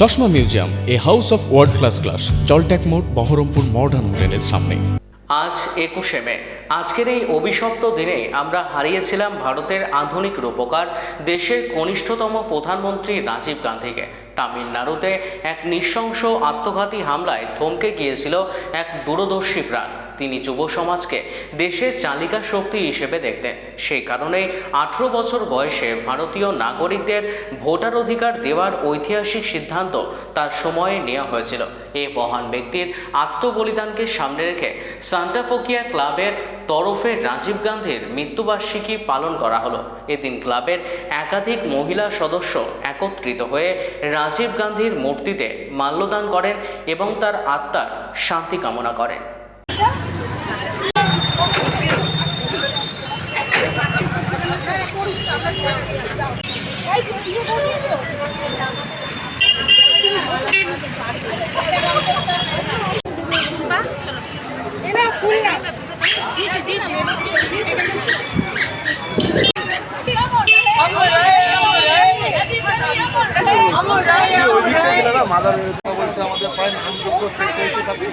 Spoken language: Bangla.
চশমা museum, a house of world class, জলট্যাক মোড়, বহরমপুর মডার্ন হোটেলের সামনে। আজ 21শে মে। আজকের এই অভিশপ্ত দিনে আমরা হারিয়েছিলাম ভারতের আধুনিক রূপকার, দেশের কনিষ্ঠতম প্রধানমন্ত্রী রাজীব গান্ধীকে। তামিলনাড়ুতে এক নৃশংস আত্মঘাতী হামলায় থমকে গিয়েছিল এক দূরদর্শী প্রাণ। তিনি যুব সমাজকে দেশের চালিকা শক্তি হিসেবে দেখতেন। সেই কারণেই 18 বছর বয়সে ভারতীয় নাগরিকদের ভোটার অধিকার দেওয়ার ঐতিহাসিক সিদ্ধান্ত তার সময়ে নেওয়া হয়েছিল। এই মহান ব্যক্তির আত্মবলিদানকে সামনে রেখে সান্টা ফোকিয়া ক্লাবের তরফে রাজীব গান্ধীর মৃত্যুবার্ষিকী পালন করা হলো। এদিন ক্লাবের একাধিক মহিলা সদস্য একত্রিত হয়ে রাজীব গান্ধীর মূর্তিতে মাল্যদান করেন এবং তার আত্মার শান্তি কামনা করেন। আমাদের প্রায় নামযোগ্য শেষ হয়েছে, তারপরে